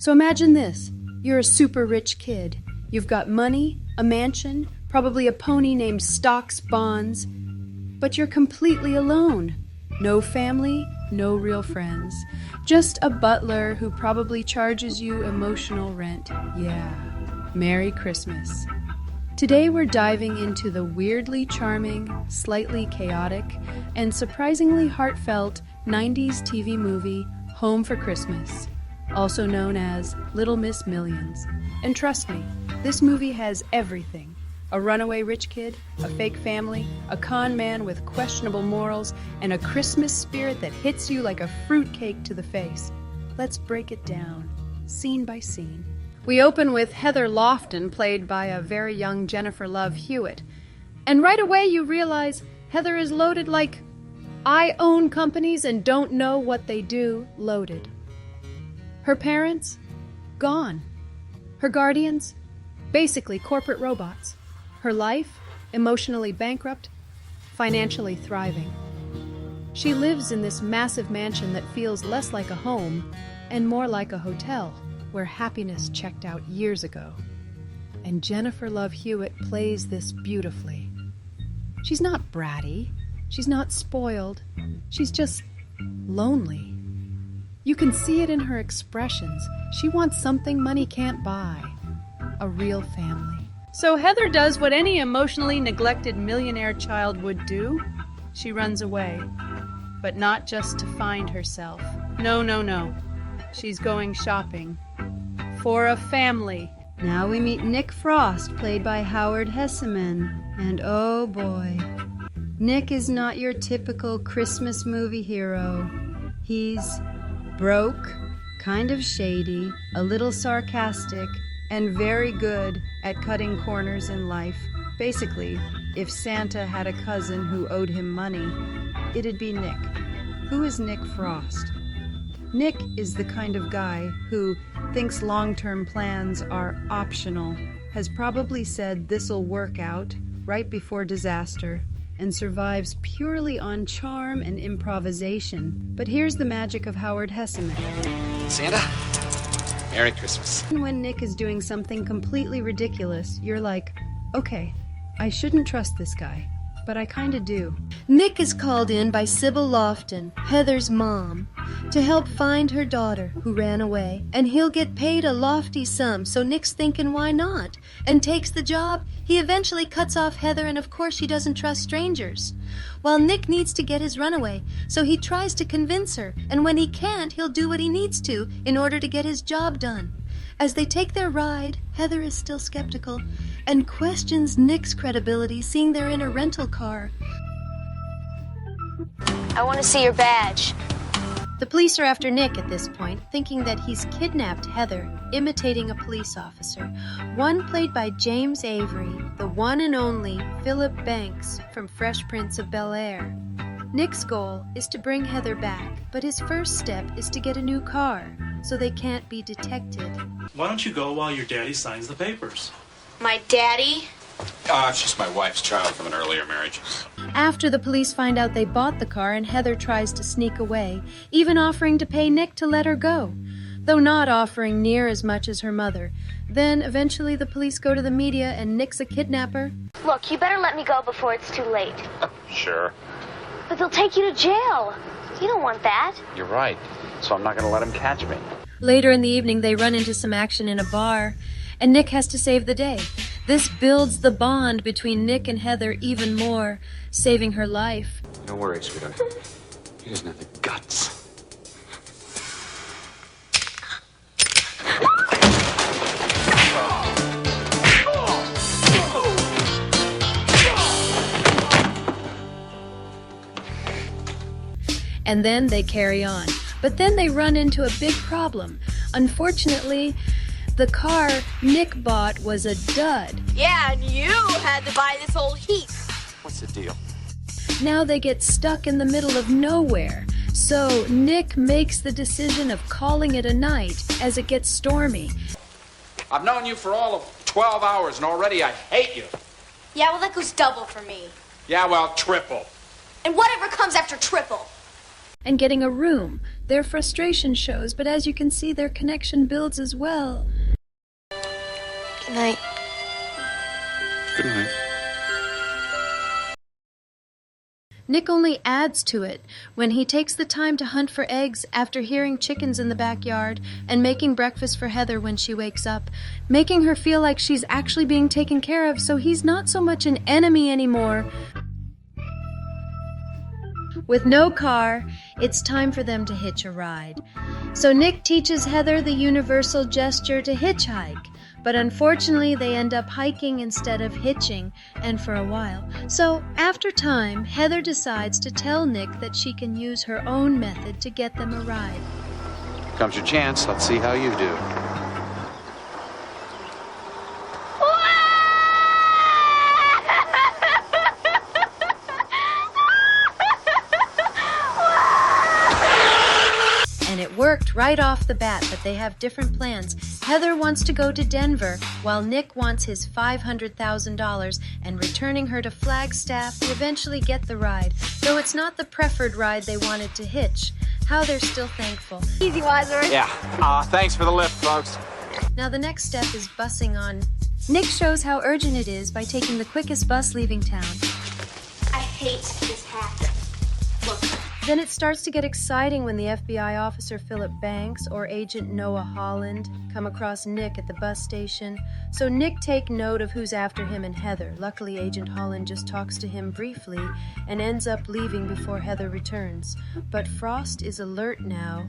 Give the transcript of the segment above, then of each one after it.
So imagine this. You're a super rich kid. You've got money, a mansion, probably a pony named Stocks Bonds, but you're completely alone. No family, no real friends. Just a butler who probably charges you emotional rent. Yeah. Merry Christmas. Today we're diving into the weirdly charming, slightly chaotic, and surprisingly heartfelt 90s TV movie Home for Christmas, also known as Little Miss Millions. And trust me, this movie has everything. A runaway rich kid, a fake family, a con man with questionable morals, and a Christmas spirit that hits you like a fruitcake to the face. Let's break it down, scene by scene. We open with Heather Lofton, played by a very young Jennifer Love Hewitt. And right away you realize Heather is loaded like, I own companies and don't know what they do, loaded. Her parents? Gone. Her guardians? Basically corporate robots. Her life? Emotionally bankrupt, financially thriving. She lives in this massive mansion that feels less like a home and more like a hotel where happiness checked out years ago. And Jennifer Love Hewitt plays this beautifully. She's not bratty. She's not spoiled. She's just lonely. You can see it in her expressions. She wants something money can't buy. A real family. So Heather does what any emotionally neglected millionaire child would do. She runs away. But not just to find herself. No. She's going shopping. For a family. Now we meet Nick Frost, played by Howard Hesseman. And oh boy, Nick is not your typical Christmas movie hero. He's broke, kind of shady, a little sarcastic, and very good at cutting corners in life. Basically, if Santa had a cousin who owed him money, it'd be Nick. Who is Nick Frost? Nick is the kind of guy who thinks long-term plans are optional, has probably said this'll work out right before disaster, and survives purely on charm and improvisation. But here's the magic of Howard Hesseman. Santa, Merry Christmas. When Nick is doing something completely ridiculous, you're like, okay, I shouldn't trust this guy, but I kinda do. Nick is called in by Sybil Lofton, Heather's mom, to help find her daughter who ran away, and he'll get paid a lofty sum, so Nick's thinking why not, and takes the job. He eventually cuts off Heather, and of course she doesn't trust strangers. While Nick needs to get his runaway, so he tries to convince her, and when he can't, he'll do what he needs to in order to get his job done. As they take their ride, Heather is still skeptical and questions Nick's credibility, seeing they're in a rental car. I want to see your badge. The police are after Nick at this point, thinking that he's kidnapped Heather, imitating a police officer. One played by James Avery, the one and only Philip Banks from Fresh Prince of Bel-Air. Nick's goal is to bring Heather back, but his first step is to get a new car, so they can't be detected. Why don't you go while your daddy signs the papers? My daddy? It's just my wife's child from an earlier marriage. After the police find out they bought the car and Heather tries to sneak away, even offering to pay Nick to let her go, though not offering near as much as her mother. Then eventually the police go to the media and Nick's a kidnapper. Look, you better let me go before it's too late. Sure. But they'll take you to jail. You don't want that. You're right. So I'm not going to let him catch me. Later in the evening they run into some action in a bar, and Nick has to save the day. This builds the bond between Nick and Heather even more, saving her life. Don't worry, sweetheart. He doesn't have the guts. And then they carry on. But then they run into a big problem. Unfortunately, the car Nick bought was a dud. Yeah, and you had to buy this whole heap. What's the deal? Now they get stuck in the middle of nowhere. So Nick makes the decision of calling it a night as it gets stormy. I've known you for all of 12 hours, and already I hate you. Yeah, well, that goes double for me. Yeah, well, triple. And whatever comes after triple. And getting a room, Their frustration shows, but as you can see, their connection builds as well. Good night. Good night. Nick only adds to it when he takes the time to hunt for eggs after hearing chickens in the backyard and making breakfast for Heather when she wakes up, making her feel like she's actually being taken care of, so he's not so much an enemy anymore. With no car, it's time for them to hitch a ride. So Nick teaches Heather the universal gesture to hitchhike. But unfortunately, they end up hiking instead of hitching, and for a while. So, after time, Heather decides to tell Nick that she can use her own method to get them a ride. Comes your chance. Let's see how you do. And it worked right off the bat, but they have different plans. Heather wants to go to Denver, while Nick wants his $500,000 and returning her to Flagstaff to eventually get the ride, though it's not the preferred ride they wanted to hitch. How they're still thankful. Easy, Wadsworth. Yeah. Thanks for the lift, folks. Now the next step is busing on. Nick shows how urgent it is by taking the quickest bus leaving town. I hate this hat. Look. Then it starts to get exciting when the FBI officer Philip Banks or Agent Noah Holland come across Nick at the bus station. So Nick take note of who's after him and Heather. Luckily, Agent Holland just talks to him briefly and ends up leaving before Heather returns. But Frost is alert now.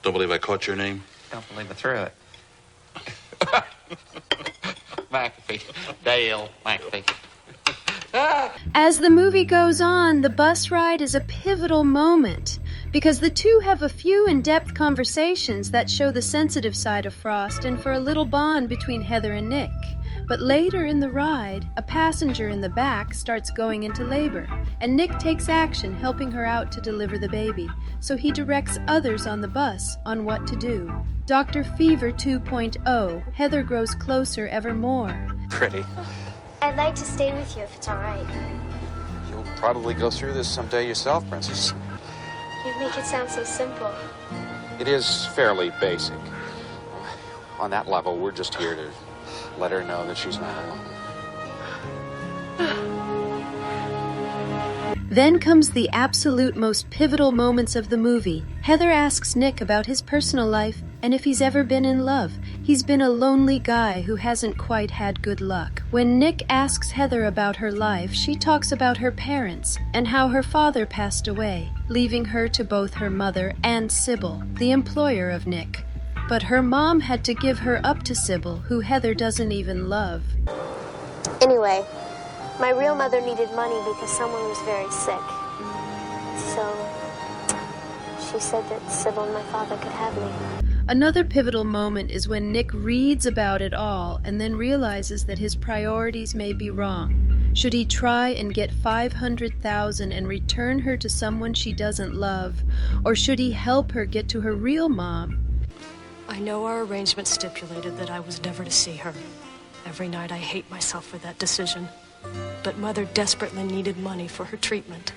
Don't believe I caught your name? Don't believe I threw it. McAfee. Dale McAfee. As the movie goes on, the bus ride is a pivotal moment because the two have a few in-depth conversations that show the sensitive side of Frost and for a little bond between Heather and Nick. But later in the ride, a passenger in the back starts going into labor, and Nick takes action helping her out to deliver the baby, so he directs others on the bus on what to do. Dr. Fever 2.0, Heather grows closer ever more. Pretty. I'd like to stay with you if it's all right. You'll probably go through this someday yourself, Princess. You make it sound so simple. It is fairly basic. On that level, we're just here to let her know that she's not alone. Then comes the absolute most pivotal moments of the movie. Heather asks Nick about his personal life and if he's ever been in love. He's been a lonely guy who hasn't quite had good luck. When Nick asks Heather about her life, she talks about her parents and how her father passed away, leaving her to both her mother and Sybil, the employer of Nick. But her mom had to give her up to Sybil, who Heather doesn't even love. Anyway, my real mother needed money because someone was very sick. So she said that Sybil and my father could have me. Another pivotal moment is when Nick reads about it all and then realizes that his priorities may be wrong. Should he try and get $500,000 and return her to someone she doesn't love, or should he help her get to her real mom? I know our arrangement stipulated that I was never to see her. Every night I hate myself for that decision. But Mother desperately needed money for her treatment.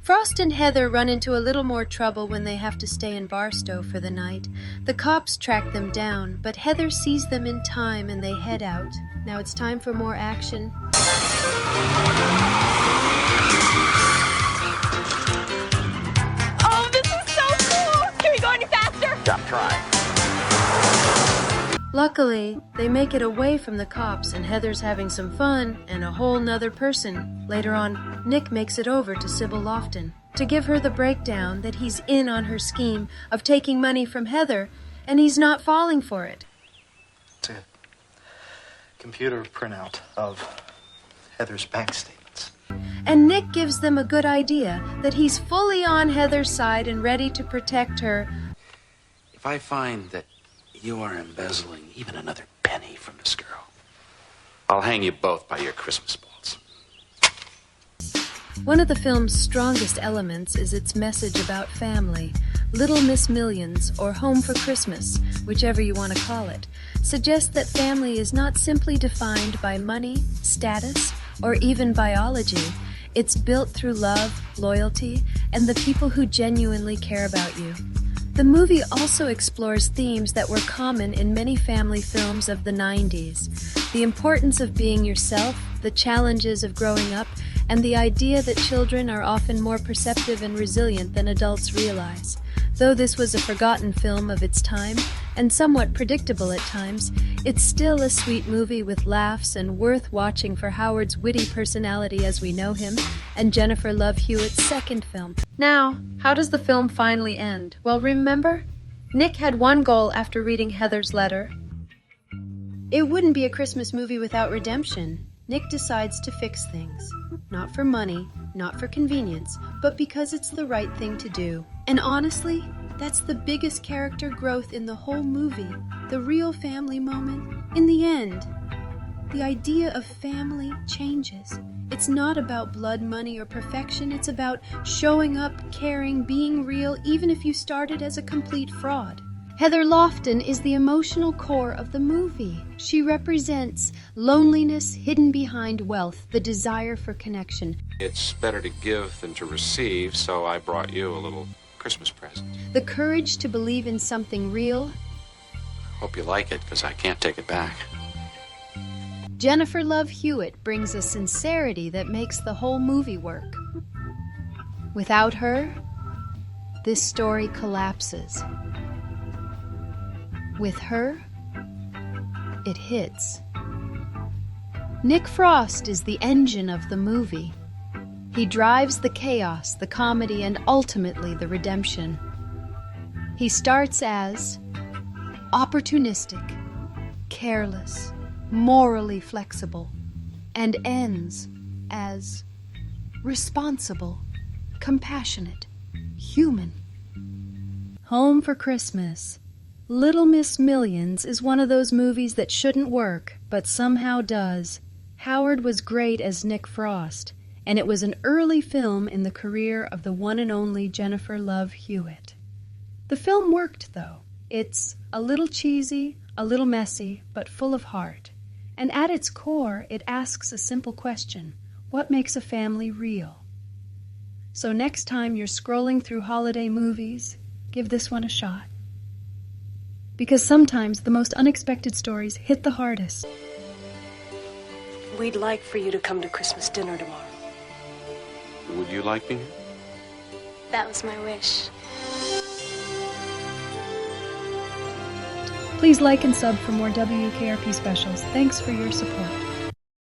Frost and Heather run into a little more trouble when they have to stay in Barstow for the night. The cops track them down, but Heather sees them in time and they head out. Now it's time for more action. Oh, this is so cool! Can we go any faster? I'm trying. Luckily, they make it away from the cops and Heather's having some fun and a whole nother person. Later on, Nick makes it over to Sybil Lofton to give her the breakdown that he's in on her scheme of taking money from Heather and he's not falling for it. It's a computer printout of Heather's bank statements. And Nick gives them a good idea that he's fully on Heather's side and ready to protect her. If I find that you are embezzling even another penny from this girl, I'll hang you both by your Christmas balls. One of the film's strongest elements is its message about family. Little Miss Millions, or Home for Christmas, whichever you want to call it, suggests that family is not simply defined by money, status, or even biology. It's built through love, loyalty, and the people who genuinely care about you. The movie also explores themes that were common in many family films of the 90s. The importance of being yourself, the challenges of growing up, and the idea that children are often more perceptive and resilient than adults realize. Though this was a forgotten film of its time, and somewhat predictable at times, it's still a sweet movie with laughs and worth watching for Howard's witty personality as we know him, and Jennifer Love Hewitt's second film. Now, how does the film finally end? Well, remember, Nick had one goal after reading Heather's letter. It wouldn't be a Christmas movie without redemption. Nick decides to fix things. Not for money, not for convenience, but because it's the right thing to do. And honestly, that's the biggest character growth in the whole movie. The real family moment in the end. The idea of family changes. It's not about blood, money, or perfection. It's about showing up, caring, being real, even if you started as a complete fraud. Heather Lofton is the emotional core of the movie. She represents loneliness hidden behind wealth, the desire for connection. It's better to give than to receive, so I brought you a little Christmas present. The courage to believe in something real. Hope you like it, because I can't take it back. Jennifer Love Hewitt brings a sincerity that makes the whole movie work. Without her, this story collapses. With her, it hits. Nick Frost is the engine of the movie. He drives the chaos, the comedy, and ultimately the redemption. He starts as opportunistic, careless, morally flexible, and ends as responsible, compassionate, human. Home for Christmas. Little Miss Millions is one of those movies that shouldn't work, but somehow does. Howard was great as Nick Frost, and it was an early film in the career of the one and only Jennifer Love Hewitt. The film worked, though. It's a little cheesy, a little messy, but full of heart. And at its core, it asks a simple question: what makes a family real? So next time you're scrolling through holiday movies, give this one a shot. Because sometimes the most unexpected stories hit the hardest. We'd like for you to come to Christmas dinner tomorrow. Would you like me? That was my wish. Please like and sub for more WKRP specials. Thanks for your support.